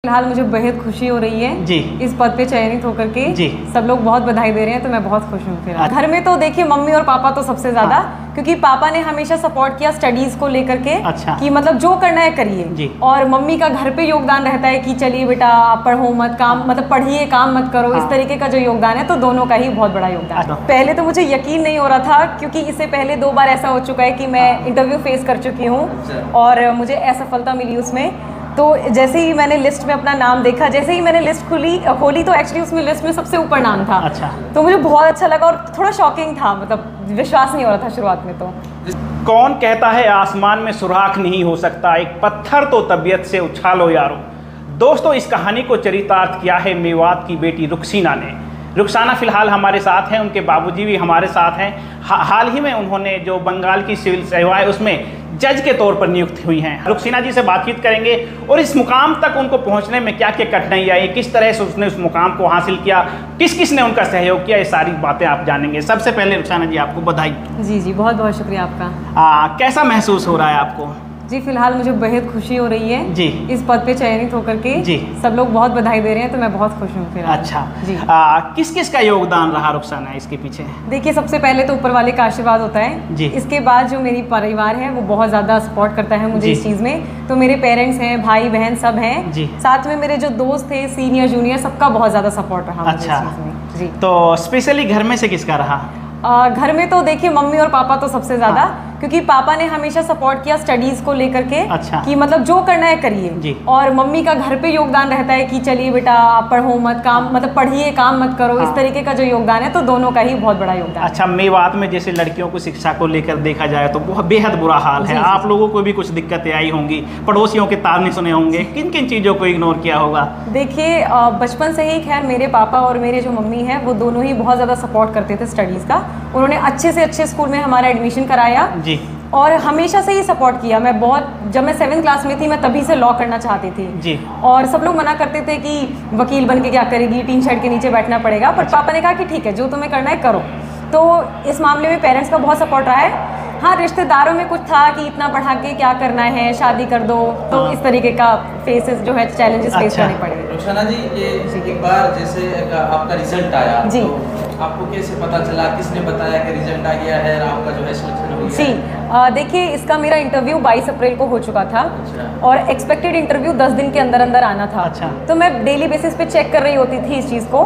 फिलहाल मुझे बेहद खुशी हो रही है जी। इस पद पे चयनित होकर के जी। सब लोग बहुत बधाई दे रहे हैं, तो मैं बहुत खुश हूँ। फिलहाल घर में तो देखिए मम्मी और पापा तो सबसे ज्यादा, क्योंकि पापा ने हमेशा सपोर्ट किया स्टडीज को लेकर के। अच्छा। कि मतलब जो करना है करिए, और मम्मी का घर पे योगदान रहता है कि चलिए बेटा आप पढ़ो मत, काम मतलब पढ़िए काम मत करो, इस तरीके का जो योगदान है, तो दोनों का ही बहुत बड़ा योगदान है। पहले तो मुझे यकीन नहीं हो रहा था, क्योंकि इससे पहले 2 बार ऐसा हो चुका है कि मैं इंटरव्यू फेस कर चुकी हूँ और मुझे असफलता मिली उसमें। तो जैसे ही मैंने लिस्ट में अपना नाम देखा, जैसे ही मैंने लिस्ट खोली तो एक्चुअली उसमें लिस्ट में सबसे ऊपर नाम था। अच्छा। तो मुझे बहुत अच्छा लगा और थोड़ा शॉकिंग था, मतलब विश्वास नहीं हो रहा था शुरुआत में। तो कौन कहता है आसमान में सुराख नहीं हो सकता, एक पत्थर तो तबीयत से उछालो यारो। दोस्तों, इस कहानी को चरितार्थ किया है मेवात की बेटी रुखसाना ने। रुखसाना फिलहाल हमारे साथ हैं, उनके बाबूजी भी हमारे साथ हैं। हाल ही में उन्होंने जो बंगाल की सिविल सेवा है उसमें जज के तौर पर नियुक्त हुई हैं। रुखसाना जी से बातचीत करेंगे और इस मुकाम तक उनको पहुंचने में क्या क्या कठिनाई आई, किस तरह से उसने उस मुकाम को हासिल किया, किस किस ने उनका सहयोग किया, ये सारी बातें आप जानेंगे। सबसे पहले रुखसाना जी आपको बधाई। जी जी, बहुत बहुत शुक्रिया आपका। कैसा महसूस हो रहा है आपको? जी, फिलहाल मुझे बेहद खुशी हो रही है जी। इस पद पे चयनित होकर के। जी। सब लोग बहुत बधाई दे रहे हैं, तो मैं बहुत खुश हूँ। फिलहाल अच्छा जी। किस किस का योगदान रहा रुखसाना इसके पीछे? देखिए, सबसे पहले तो ऊपर वाले का आशीर्वाद होता है जी। इसके बाद जो मेरी परिवार है वो बहुत ज़्यादा सपोर्ट करता है मुझे इस चीज़ में। तो मेरे पेरेंट्स हैं, भाई बहन सब हैं जी। साथ में मेरे जो दोस्त थे, सीनियर जूनियर, सबका बहुत ज़्यादा सपोर्ट रहा। अच्छा। मुझे इस चीज़ में। जी। तो स्पेशली घर में से किसका रहा? घर में तो देखिए मम्मी और पापा तो सबसे ज्यादा, क्योंकि पापा ने हमेशा सपोर्ट किया स्टडीज को लेकर के। अच्छा। कि मतलब जो करना है करिए, और मम्मी का घर पे योगदान रहता है कि चलिए बेटा आप पढ़ो मत, काम मतलब पढ़िए काम मत करो, इस तरीके का जो योगदान है, तो दोनों का ही बहुत बड़ा योगदान। अच्छा, मेवात में जैसे लड़कियों को शिक्षा को लेकर देखा जाए तो बहुत बेहद बुरा हाल है। आप लोगों को भी कुछ दिक्कतें आई होंगी, पड़ोसियों के ताने सुने होंगे, किन किन चीज़ों को इग्नोर किया होगा? देखिए, बचपन से ही खैर मेरे पापा और मेरे जो मम्मी है वो दोनों ही बहुत ज़्यादा सपोर्ट करते थे स्टडीज़ का। उन्होंने अच्छे से अच्छे स्कूल में हमारा एडमिशन कराया जी, और हमेशा से ही सपोर्ट किया। मैं बहुत, जब मैं 7th क्लास में थी मैं तभी से लॉ करना चाहती थी जी, और सब लोग मना करते थे कि वकील बन के क्या करेगी, टीन शेड के नीचे बैठना पड़ेगा। पर पापा ने कहा कि ठीक है, जो तुम्हें करना है करो। तो इस मामले में पेरेंट्स का बहुत सपोर्ट रहा है। हाँ, रिश्तेदारों में कुछ था कि इतना पढ़ा के क्या करना है, शादी कर दो, तो इस तरीके का फेसेस जो है चैलेंजेस फेस करने पड़े। रुखसाना जी, ये एक बार जैसे आपका रिजल्ट आया जी, तो आपको कैसे पता चला, किसने बताया कि रिजल्ट आ गया है, आपका जो है सिलेक्शन हो गया? जी, देखिए, इसका मेरा इंटरव्यू 22 अप्रैल को हो चुका था। अच्छा। और एक्सपेक्टेड इंटरव्यू 10 दिन के अंदर अंदर आना था। अच्छा। तो मैं डेली बेसिस पे चेक कर रही होती थी इस चीज़ को।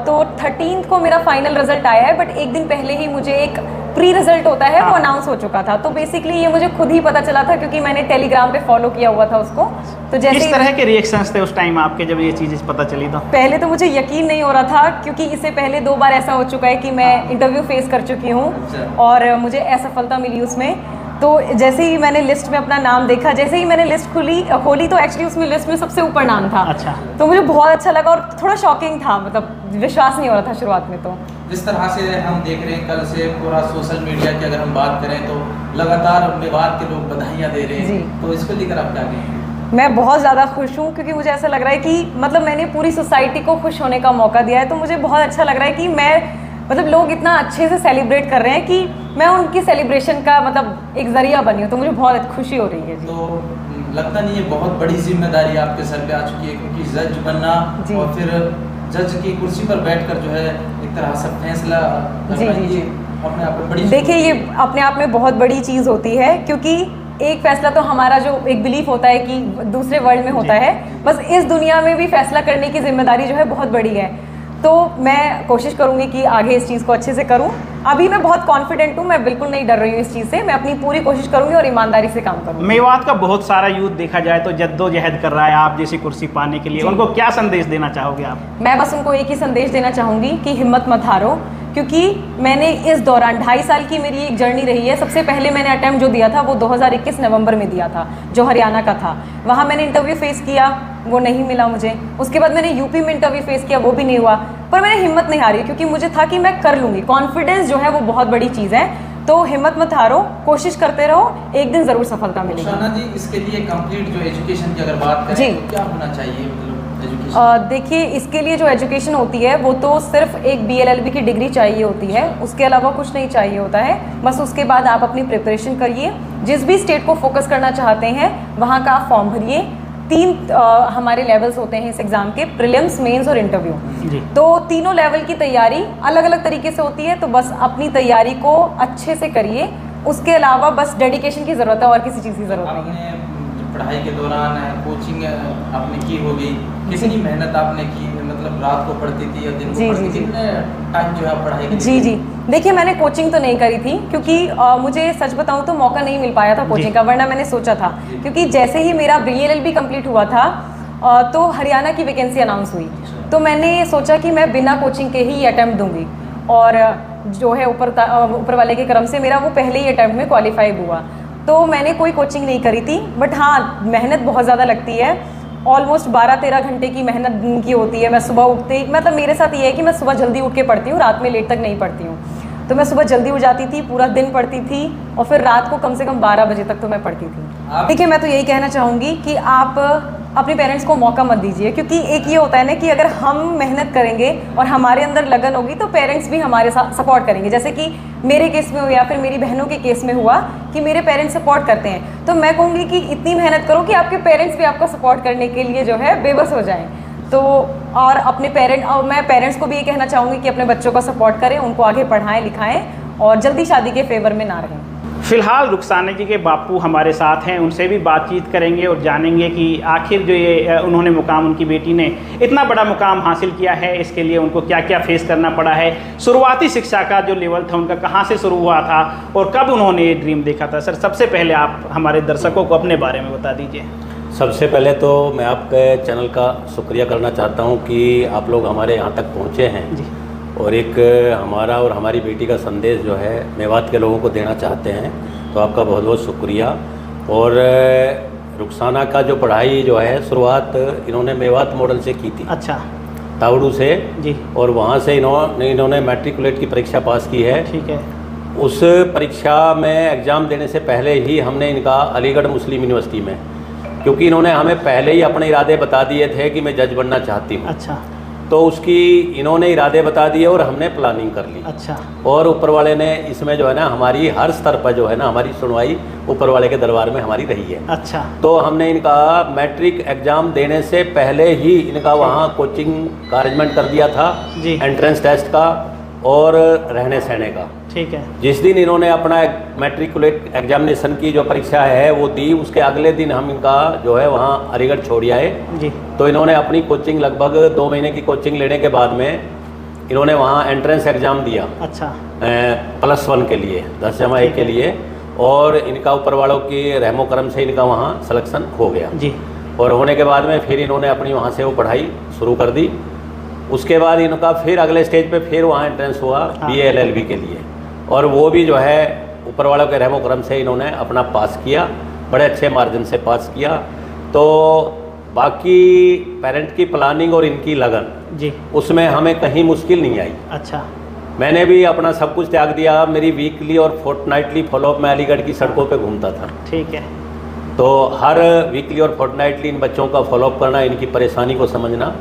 तो 13 को मेरा फाइनल रिजल्ट आया है, बट एक दिन पहले ही मुझे एक प्री रिजल्ट होता है वो अनाउंस हो चुका था। तो बेसिकली ये मुझे खुद ही पता चला था, क्योंकि मैंने टेलीग्राम पे फॉलो किया हुआ था उसको। तो जैसे किस तरह के रिएक्शंस थे उस टाइम आपके जब ये चीज़ पता चली? तो पहले तो मुझे यकीन नहीं हो रहा था, क्योंकि इससे पहले 2 बार ऐसा हो चुका है कि मैं इंटरव्यू फेस कर चुकी हूँ और मुझे असफलता मिली उसमें। तो जैसे ही मैंने लिस्ट में अपना नाम देखा, जैसे ही मैंने लिस्ट खोली तो एक्चुअली उसमें लिस्ट में सबसे ऊपर नाम था। अच्छा। तो मुझे बहुत अच्छा लगा और थोड़ा शॉकिंग था, मतलब विश्वास नहीं हो रहा था शुरुआत में। तो जिस तरह से हम देख रहे हैं कल से पूरा सोशल मीडिया की अगर हम बात करें तो लगातार मेवात के लोग बधाइयाँ दे रहे हैं, तो इसको लेकर आप क्या कहेंगे? मैं बहुत ज़्यादा खुश हूँ, क्योंकि मुझे ऐसा लग रहा है कि मतलब मैंने पूरी सोसाइटी को खुश होने का मौका दिया है। तो मुझे बहुत अच्छा लग रहा है कि मैं मतलब लोग इतना अच्छे से सेलिब्रेट कर रहे हैं कि मैं उनकी सेलिब्रेशन का मतलब एक जरिया बनी हूँ। तो मुझे बहुत खुशी हो रही है जी। तो लगता नहीं है बहुत बड़ी जिम्मेदारी आपके सर पे आ चुकी है, क्योंकि जज बनना और फिर जज की कुर्सी पर बैठकर जो है एक तरह से फैसला करना, ये अपने आप में बड़ी, देखिए, ये अपने आप में बहुत बड़ी चीज़ होती है, क्योंकि एक फैसला तो हमारा जो एक बिलीफ होता है कि दूसरे वर्ल्ड में होता है, बस इस दुनिया में भी फैसला करने की जिम्मेदारी जो है बहुत बड़ी है। तो मैं कोशिश करूंगी कि आगे इस चीज़ को अच्छे से करूं। अभी मैं बहुत कॉन्फिडेंट हूं, मैं बिल्कुल नहीं डर रही हूं इस चीज़ से। मैं अपनी पूरी कोशिश करूंगी और ईमानदारी से काम करूंगी। मेवात का बहुत सारा यूथ देखा जाए तो जद्दोजहद कर रहा है आप जैसी कुर्सी पाने के लिए, उनको क्या संदेश देना चाहोगे आप? मैं बस उनको एक ही संदेश देना चाहूँगी कि हिम्मत मत हारो, क्योंकि मैंने इस दौरान 2.5 साल की मेरी एक जर्नी रही है। सबसे पहले मैंने अटैम्प्ट जो दिया था वो 2021 नवंबर में दिया था, जो हरियाणा का था। वहाँ मैंने इंटरव्यू फेस किया, वो नहीं मिला मुझे। उसके बाद मैंने यूपी में इंटरव्यू फेस किया, वो भी नहीं हुआ। पर मैंने हिम्मत नहीं हारी, क्योंकि मुझे था कि मैं कर लूँगी। कॉन्फिडेंस जो है वो बहुत बड़ी चीज़ है। तो हिम्मत मत हारो, कोशिश करते रहो, एक दिन ज़रूर सफलता मिलेगी। रुखसाना जी, इसके लिए कंप्लीट जो एजुकेशन की अगर बात करें तो क्या होना चाहिए? देखिए, इसके लिए जो एजुकेशन होती है वो तो सिर्फ एक BLLB की डिग्री चाहिए होती है, उसके अलावा कुछ नहीं चाहिए होता है। बस उसके बाद आप अपनी प्रिपरेशन करिए, जिस भी स्टेट को फोकस करना चाहते हैं वहाँ का आप फॉर्म भरिए, 3 हमारे लेवल्स होते हैं इस एग्ज़ाम के, प्रीलिम्स, मेंस और इंटरव्यू। तो तीनों लेवल की तैयारी अलग अलग तरीके से होती है, तो बस अपनी तैयारी को अच्छे से करिए, उसके अलावा बस डेडिकेशन की ज़रूरत है और किसी चीज़ की ज़रूरत नहीं है। पढ़ाई के दौरान कोचिंग आपने की होगी, कितनी मेहनत आपने की, मतलब रात को पढ़ती थी या दिन को पढ़ती थी, कितने टाइम जो है पढ़ाई की? जी देखिए, मैंने कोचिंग तो नहीं करी थी क्योंकि मुझे सच बताऊं तो मौका नहीं मिल पाया था कोचिंग का, वरना मैंने सोचा था, क्योंकि जैसे ही मेरा BLLB कंप्लीट हुआ था तो हरियाणा की वैकेंसी अनाउंस हुई, तो मैंने सोचा कि मैं बिना कोचिंग के ही अटैम्प्ट दूंगी, और जो है ऊपर वाले के क्रम से मेरा वो पहले ही अटैम्प्ट में क्वालिफाई हुआ। तो मैंने कोई कोचिंग नहीं करी थी, बट हाँ मेहनत बहुत ज़्यादा लगती है, ऑलमोस्ट 12-13 घंटे की मेहनत दिन की होती है। मैं सुबह उठते ही, मतलब मेरे साथ ये है कि मैं सुबह जल्दी उठ के पढ़ती हूँ, रात में लेट तक नहीं पढ़ती हूँ, तो मैं सुबह जल्दी उठ जाती थी, पूरा दिन पढ़ती थी, और फिर रात को कम से कम 12 बजे तक तो मैं पढ़ती थी। देखिए, मैं तो यही कहना चाहूँगी कि आप अपने पेरेंट्स को मौका मत दीजिए, क्योंकि एक ये होता है ना कि अगर हम मेहनत करेंगे और हमारे अंदर लगन होगी तो पेरेंट्स भी हमारे साथ सपोर्ट करेंगे। जैसे कि मेरे केस में हो या फिर मेरी बहनों के केस में हुआ कि मेरे पेरेंट्स सपोर्ट करते हैं, तो मैं कहूँगी कि इतनी मेहनत करो कि आपके पेरेंट्स भी आपको सपोर्ट करने के लिए जो है बेबस हो जाएं। तो और मैं पेरेंट्स को भी ये कहना चाहूँगी कि अपने बच्चों को सपोर्ट करें, उनको आगे पढ़ाएं लिखाएं और जल्दी शादी के फेवर में ना रहें। फिलहाल रुखसाना जी के बापू हमारे साथ हैं, उनसे भी बातचीत करेंगे और जानेंगे कि आखिर जो ये उन्होंने मुकाम, उनकी बेटी ने इतना बड़ा मुकाम हासिल किया है, इसके लिए उनको क्या क्या फेस करना पड़ा है, शुरुआती शिक्षा का जो लेवल था उनका कहाँ से शुरू हुआ था और कब उन्होंने ये ड्रीम देखा था। सर, सबसे पहले आप हमारे दर्शकों को अपने बारे में बता दीजिए। सबसे पहले तो मैं आपके चैनल का शुक्रिया करना चाहता हूँ कि आप लोग हमारे यहाँ तक पहुँचे हैं जी। और एक हमारा और हमारी बेटी का संदेश जो है मेवात के लोगों को देना चाहते हैं, तो आपका बहुत बहुत शुक्रिया। और रुखसाना का जो पढ़ाई जो है शुरुआत इन्होंने मेवात मॉडल से की थी। अच्छा। तावड़ू से जी। और वहाँ से इन्होंने मैट्रिकुलेट की परीक्षा पास की है। ठीक है। उस परीक्षा में एग्ज़ाम देने से पहले ही हमने इनका अलीगढ़ मुस्लिम यूनिवर्सिटी में, क्योंकि इन्होंने हमें पहले ही अपने इरादे बता दिए थे कि मैं जज बनना चाहती हूँ। अच्छा। तो उसकी इन्होंने इरादे बता दिए और हमने प्लानिंग कर ली। अच्छा। और ऊपर वाले ने इसमें जो है ना हमारी हर स्तर पर जो है ना हमारी सुनवाई ऊपर वाले के दरबार में हमारी रही है। अच्छा। तो हमने इनका मैट्रिक एग्ज़ाम देने से पहले ही इनका वहाँ कोचिंग का अरेंजमेंट कर दिया था जी। एंट्रेंस टेस्ट का और रहने सहने का। ठीक है। जिस दिन इन्होंने अपना मैट्रिकुलेट एग्जामिनेशन की जो परीक्षा है वो दी, उसके अगले दिन हम इनका जो है वहाँ अलीगढ़ छोड़ आए जी। तो इन्होंने अपनी कोचिंग लगभग 2 महीने की कोचिंग लेने के बाद में इन्होंने वहाँ एंट्रेंस एग्ज़ाम दिया। अच्छा। +1 के लिए 10+1 के लिए, और इनका ऊपर वालों की रहमो करम से इनका वहाँ सिलेक्शन हो गया जी। और होने के बाद में फिर इन्होंने अपनी वहाँ से वो पढ़ाई शुरू कर दी। उसके बाद इनका फिर अगले स्टेज पे फिर वहाँ एंट्रेंस हुआ BLLB के लिए, और वो भी जो है ऊपर वालों के रहमो करम से इन्होंने अपना पास किया, बड़े अच्छे मार्जिन से पास किया। तो बाकी पेरेंट की प्लानिंग और इनकी लगन जी, उसमें हमें कहीं मुश्किल नहीं आई। अच्छा। मैंने भी अपना सब कुछ त्याग दिया। मेरी वीकली और फोर्टनाइटली फॉलोअप में अलीगढ़ की सड़कों पे घूमता था। ठीक है। तो हर वीकली और फोर्टनाइटली इन बच्चों का फॉलोअप करना, इनकी परेशानी को समझना,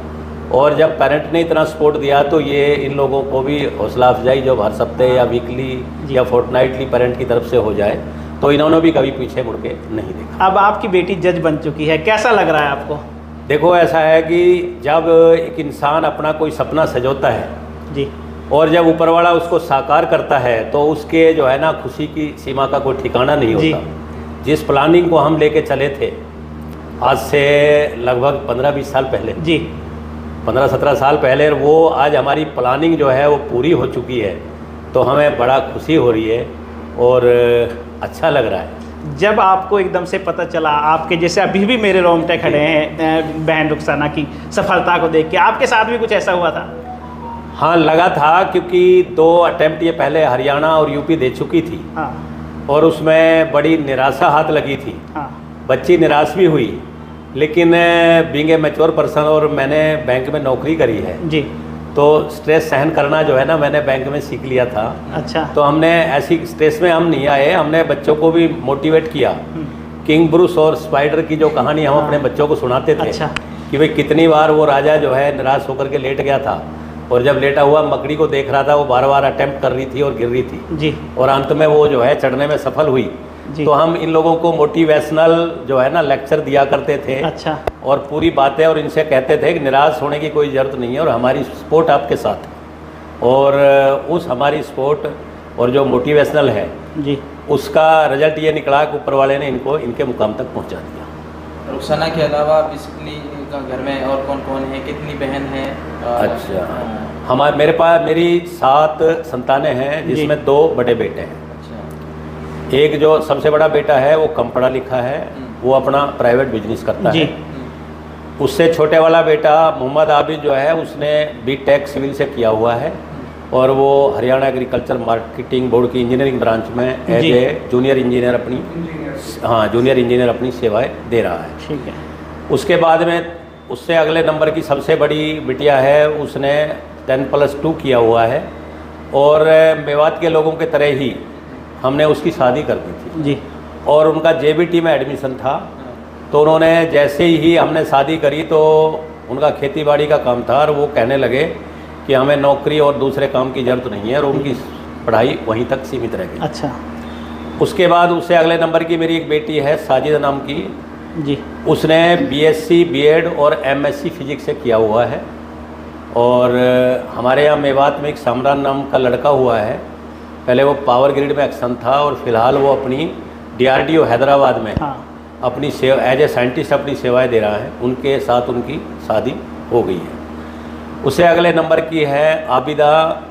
और जब पेरेंट ने इतना सपोर्ट दिया तो ये इन लोगों को भी हौसला अफजाई जब हर सप्ते या वीकली या फोर्टनाइटली पेरेंट की तरफ से हो जाए तो इन्होंने भी कभी पीछे मुड़ के नहीं देखा। अब आपकी बेटी जज बन चुकी है, कैसा लग रहा है आपको? देखो, ऐसा है कि जब एक इंसान अपना कोई सपना सजोता है जी, और जब ऊपर वाला उसको साकार करता है तो उसके जो है ना खुशी की सीमा का कोई ठिकाना नहीं होता। जिस प्लानिंग को हम लेके चले थे आज से लगभग 15-20 साल पहले जी, 15-17 साल पहले, वो आज हमारी प्लानिंग जो है वो पूरी हो चुकी है, तो हमें बड़ा खुशी हो रही है और अच्छा लग रहा है। जब आपको एकदम से पता चला, आपके जैसे अभी भी मेरे रोंगटे खड़े हैं बहन रुखसाना की सफलता को देख के, आपके साथ भी कुछ ऐसा हुआ था? हाँ, लगा था, क्योंकि 2 अटेम्प्ट ये पहले हरियाणा और यूपी दे चुकी थी। हाँ। और उसमें बड़ी निराशा हाथ लगी थी। हाँ। बच्ची निराश भी हुई, लेकिन बीइंग ए मैच्योर पर्सन और मैंने बैंक में नौकरी करी है जी, तो स्ट्रेस सहन करना जो है ना मैंने बैंक में सीख लिया था। अच्छा। तो हमने ऐसी स्ट्रेस में हम नहीं आए, हमने बच्चों को भी मोटिवेट किया। किंग ब्रूस और स्पाइडर की जो कहानी हम अपने बच्चों को सुनाते थे। अच्छा। कि भाई कितनी बार वो राजा जो है निराश होकर के लेट गया था, और जब लेटा हुआ मकड़ी को देख रहा था वो बार बार अटेम्प्ट कर रही थी और गिर रही थी जी, और अंत में वो जो है चढ़ने में सफल हुई। तो हम इन लोगों को मोटिवेशनल जो है ना लेक्चर दिया करते थे। अच्छा। और पूरी बातें, और इनसे कहते थे कि निराश होने की कोई ज़रूरत नहीं है और हमारी सपोर्ट आपके साथ है। और उस हमारी सपोर्ट और जो मोटिवेशनल है जी, उसका रिजल्ट ये निकला कि ऊपर वाले ने इनको इनके मुकाम तक पहुंचा दिया। रुखसाना के अलावा बेसिकली का घर में और कौन कौन है, कितनी बहन है? अच्छा, मेरी 7 संतानें हैं, जिसमें 2 बड़े बेटे हैं। अच्छा। एक जो सबसे बड़ा बेटा है वो कम पढ़ा लिखा है, वो अपना प्राइवेट बिजनेस करता है। उससे छोटे वाला बेटा मोहम्मद आबिद जो है उसने B.Tech सिविल से किया हुआ है और वो हरियाणा एग्रीकल्चर मार्केटिंग बोर्ड की इंजीनियरिंग ब्रांच में एज ए जूनियर इंजीनियर अपनी सेवाएं दे रहा है। ठीक है। उसके बाद में उससे अगले नंबर की सबसे बड़ी बिटिया है, उसने 10+2 किया हुआ है और मेवात के लोगों के तरह ही हमने उसकी शादी कर दी थी जी। और उनका JBT में एडमिशन था। तो उन्होंने जैसे ही हमने शादी करी तो उनका खेतीबाड़ी का काम था और वो कहने लगे कि हमें नौकरी और दूसरे काम की ज़रूरत नहीं है और उनकी पढ़ाई वहीं तक सीमित रह गई। अच्छा। उसके बाद उससे अगले नंबर की मेरी एक बेटी है साजिदा नाम की जी। उसने BSc B.Ed और MSc फिजिक्स से किया हुआ है। और हमारे यहाँ मेवात में एक सामरान नाम का लड़का हुआ है, पहले वो पावर ग्रिड में एक्शन था और फिलहाल वो अपनी DRDO हैदराबाद में अपनी एज ए साइंटिस्ट अपनी सेवाएं दे रहा है। उनके साथ उनकी शादी हो गई है। उससे अगले नंबर की है आबिदा,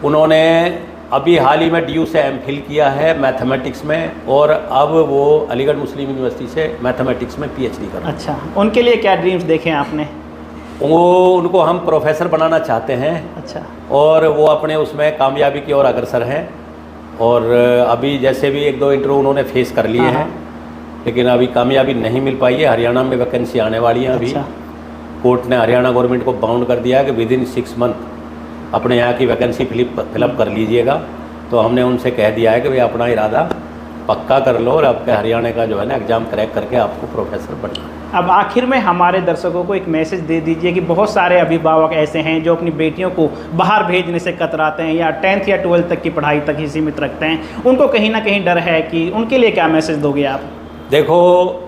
उन्होंने अभी हाल ही में DU से MPhil किया है मैथमेटिक्स में और अब वो अलीगढ़ मुस्लिम यूनिवर्सिटी से मैथमेटिक्स में PhD कर रहे हैं। अच्छा, उनके लिए क्या ड्रीम्स देखे आपने? उनको हम प्रोफेसर बनाना चाहते हैं। अच्छा। और वो अपने उसमें कामयाबी की ओर अग्रसर हैं और अभी जैसे भी 1-2 इंटरव्यू उन्होंने फेस कर लिए हैं, लेकिन अभी कामयाबी नहीं मिल पाई है। हरियाणा में वैकेंसी आने वाली है अभी। कोर्ट ने हरियाणा गवर्नमेंट को बाउंड कर दिया है कि विदिन 6 मंथ अपने यहाँ की वैकेंसी फिलअप कर लीजिएगा। तो हमने उनसे कह दिया है कि भाई अपना इरादा पक्का कर लो और आपके हरियाणा का जो है ना एग्ज़ाम क्रैक करके आपको प्रोफेसर बनना है। अब आखिर में हमारे दर्शकों को एक मैसेज दे दीजिए कि बहुत सारे अभिभावक ऐसे हैं जो अपनी बेटियों को बाहर भेजने से कतराते हैं या 10th या 12th तक की पढ़ाई तक ही सीमित रखते हैं, उनको कहीं ना कहीं डर है, कि उनके लिए क्या मैसेज दोगे आप? देखो,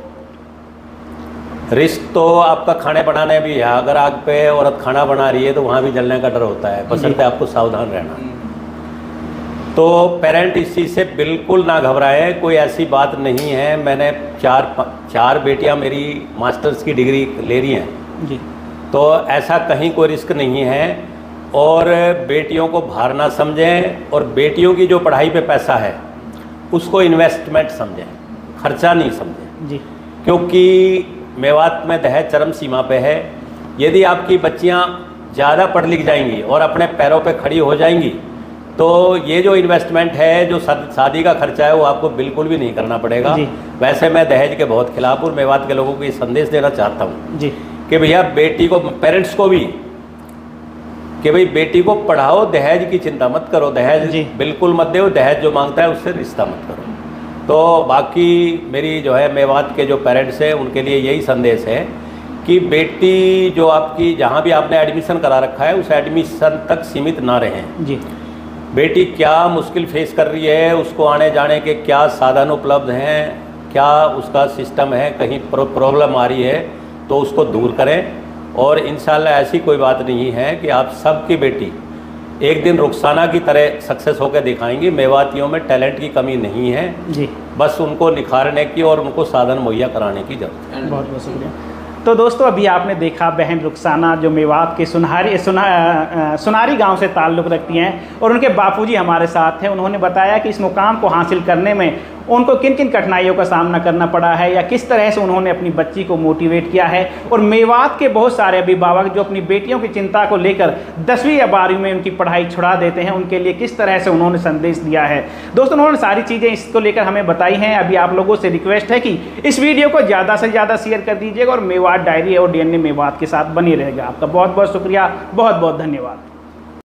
रिस्क तो आपका खाने बनाने भी है। अगर आग पे औरत खाना बना रही है तो वहाँ भी जलने का डर होता है, बशर्ते आपको सावधान रहना। तो पेरेंट इस चीज़ से बिल्कुल ना घबराएं, कोई ऐसी बात नहीं है। मैंने 4 बेटियां मेरी मास्टर्स की डिग्री ले रही हैं जी। तो ऐसा कहीं कोई रिस्क नहीं है। और बेटियों को भार ना समझें और बेटियों की जो पढ़ाई पे पैसा है उसको इन्वेस्टमेंट समझें, खर्चा नहीं समझें जी। क्योंकि मेवात में दहेज चरम सीमा पे है। यदि आपकी बच्चियां ज़्यादा पढ़ लिख जाएंगी और अपने पैरों पे खड़ी हो जाएंगी तो ये जो इन्वेस्टमेंट है, जो शादी का खर्चा है, वो आपको बिल्कुल भी नहीं करना पड़ेगा। वैसे मैं दहेज के बहुत खिलाफ हूँ। मेवात के लोगों को ये संदेश देना चाहता हूँ जी कि भैया बेटी को, पेरेंट्स को भी, कि भाई बेटी को पढ़ाओ, दहेज की चिंता मत करो, दहेज बिल्कुल मत दो, दहेज जो मांगता है उससे रिश्ता मत करो। तो बाकी मेरी जो है मेवात के जो पेरेंट्स हैं उनके लिए यही संदेश है कि बेटी जो आपकी जहाँ भी आपने एडमिशन करा रखा है उस एडमिशन तक सीमित ना रहें जी। बेटी क्या मुश्किल फेस कर रही है, उसको आने जाने के क्या साधन उपलब्ध हैं, क्या उसका सिस्टम है, कहीं प्रॉब्लम आ रही है तो उसको दूर करें। और इंशाल्लाह ऐसी कोई बात नहीं है कि आप सबकी बेटी एक दिन रुखसाना की तरह सक्सेस होकर दिखाएंगी। मेवातियों में टैलेंट की कमी नहीं है जी, बस उनको निखारने की और उनको साधन मुहैया कराने की जरूरत है। बहुत बहुत शुक्रिया। तो दोस्तों, अभी आपने देखा बहन रुखसाना जो मेवात के सुनारी गांव से ताल्लुक़ रखती हैं और उनके बापूजी हमारे साथ हैं। उन्होंने बताया कि इस मुकाम को हासिल करने में उनको किन किन कठिनाइयों का सामना करना पड़ा है या किस तरह से उन्होंने अपनी बच्ची को मोटिवेट किया है। और मेवात के बहुत सारे अभिभावक जो अपनी बेटियों की चिंता को लेकर 10वीं या 12वीं में उनकी पढ़ाई छुड़ा देते हैं, उनके लिए किस तरह से उन्होंने संदेश दिया है। दोस्तों, उन्होंने सारी चीज़ें इसको लेकर हमें बताई हैं। अभी आप लोगों से रिक्वेस्ट है कि इस वीडियो को ज़्यादा से ज़्यादा शेयर कर दीजिएगा और मेवात डायरी और DNA मेवात के साथ बनी रहेगा। आपका बहुत बहुत शुक्रिया, बहुत बहुत धन्यवाद।